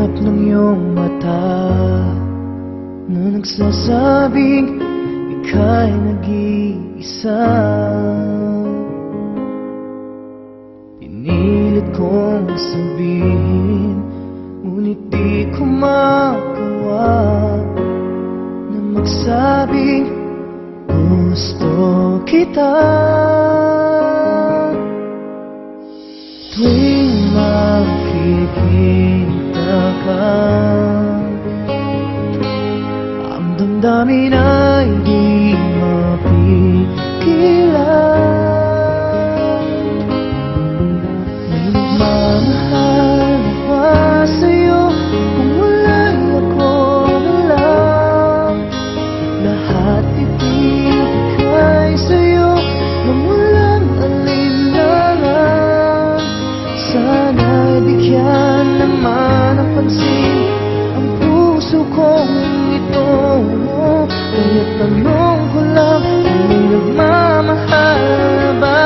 Sulyap ng iyong mata na nagsasabing ika'y nag-iisa. Pinilit kong sabihin, ngunit di ko magawa na magsabing gusto kita. Tuwing makikita ka, ang damdamin ay di mapigilan. May nagmamahal na ba sa'yo kung wala'y ako na lang? Lahat ibigay sa'yo nang walang alinlangan. Sana'y bigyan naman ng pansin ang puso kong ito. Kaya tanong ko lang, may nagmamahal na ba?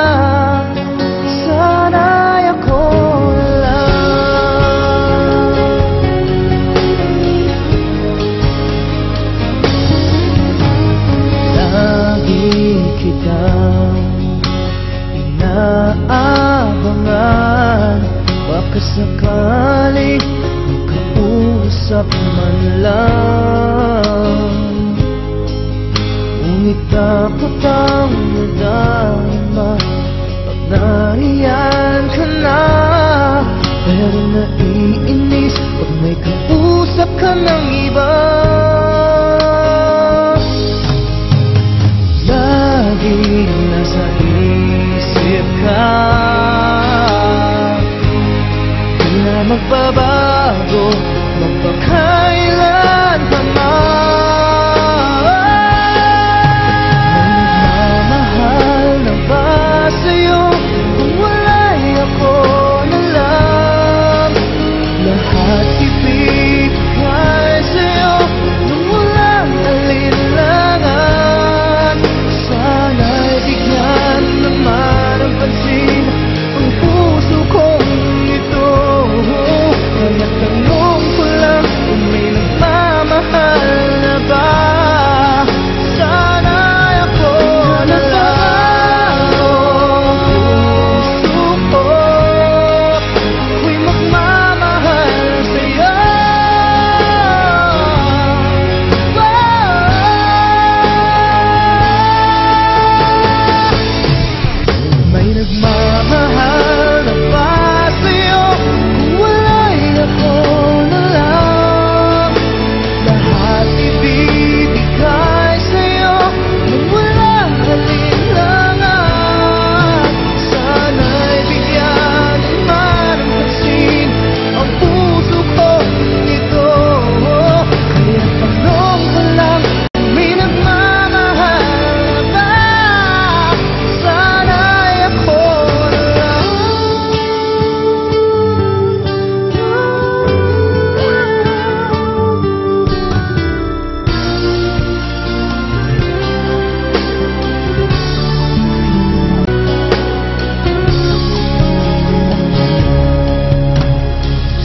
Sana'y ako lang. Lagi kitang inaabangan, baka sakaling makausap man lang. Ngunit takot ang nadama pag nariyan ka na. Pero naiinis pag may kausap ka ng iba. Lagi nasa isip ka, di na magbabago magpakailan pa man. Nagmamahal na ba sa'yo kung wala'y ako na lang? Lahat ibigay sa'yo nang walang alinlangan. Sana'y bigyan naman ng pansin ang puso kong ito. Kaya tanong ko lang kung may nagmamahal na ba? Sana'y ako na lang. Puso ko ako'y magmamahal sa'yo. May nagmamahal na ba sa'yo kung wala'y ako na lang? Lahat ibibigay sa'yo nang walang alinlangan. Sana'y bigyan naman ng pansin ang puso kong ito. Kaya tanong ko lang, may nagmamahal na ba? Sana'y ako na lang.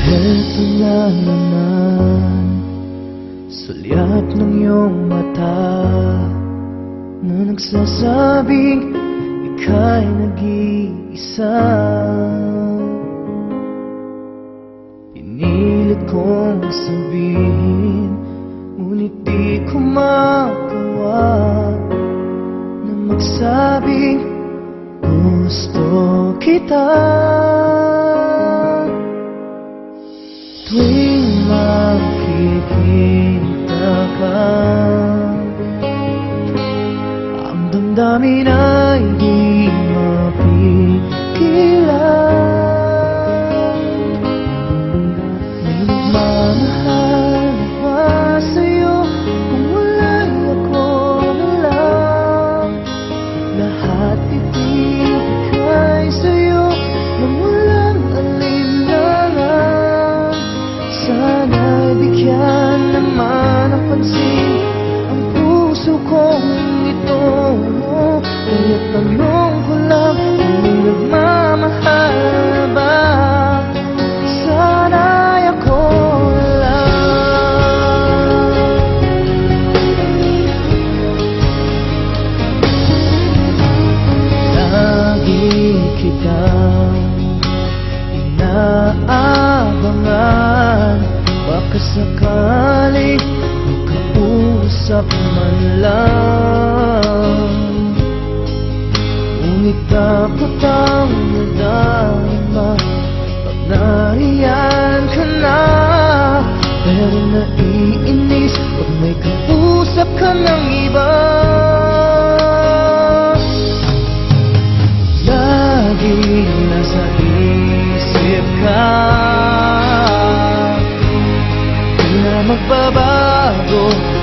Eto na naman, sulyap ng iyong mata na nagsasabing ika'y nag-iisa. Pinilit kong sabihin, ngunit di ko magawa na magsabing gusto kita. Tuwing makikita ka, ang damdamin ay di mapigilan. May nagmamahal na ba sa'yo kung wala'y ako na lang? Lahat ibigay sa'yo nang walang alinlangan. Sana'y bigyan naman ng pansin ang puso kong ito. sakaling makausap man lang. Ngunit dapat ang nadarama pag nariyan ka na. Pero naiinis pag may kausap ka ng iba. Lagi nasa isip ka, di na magbabago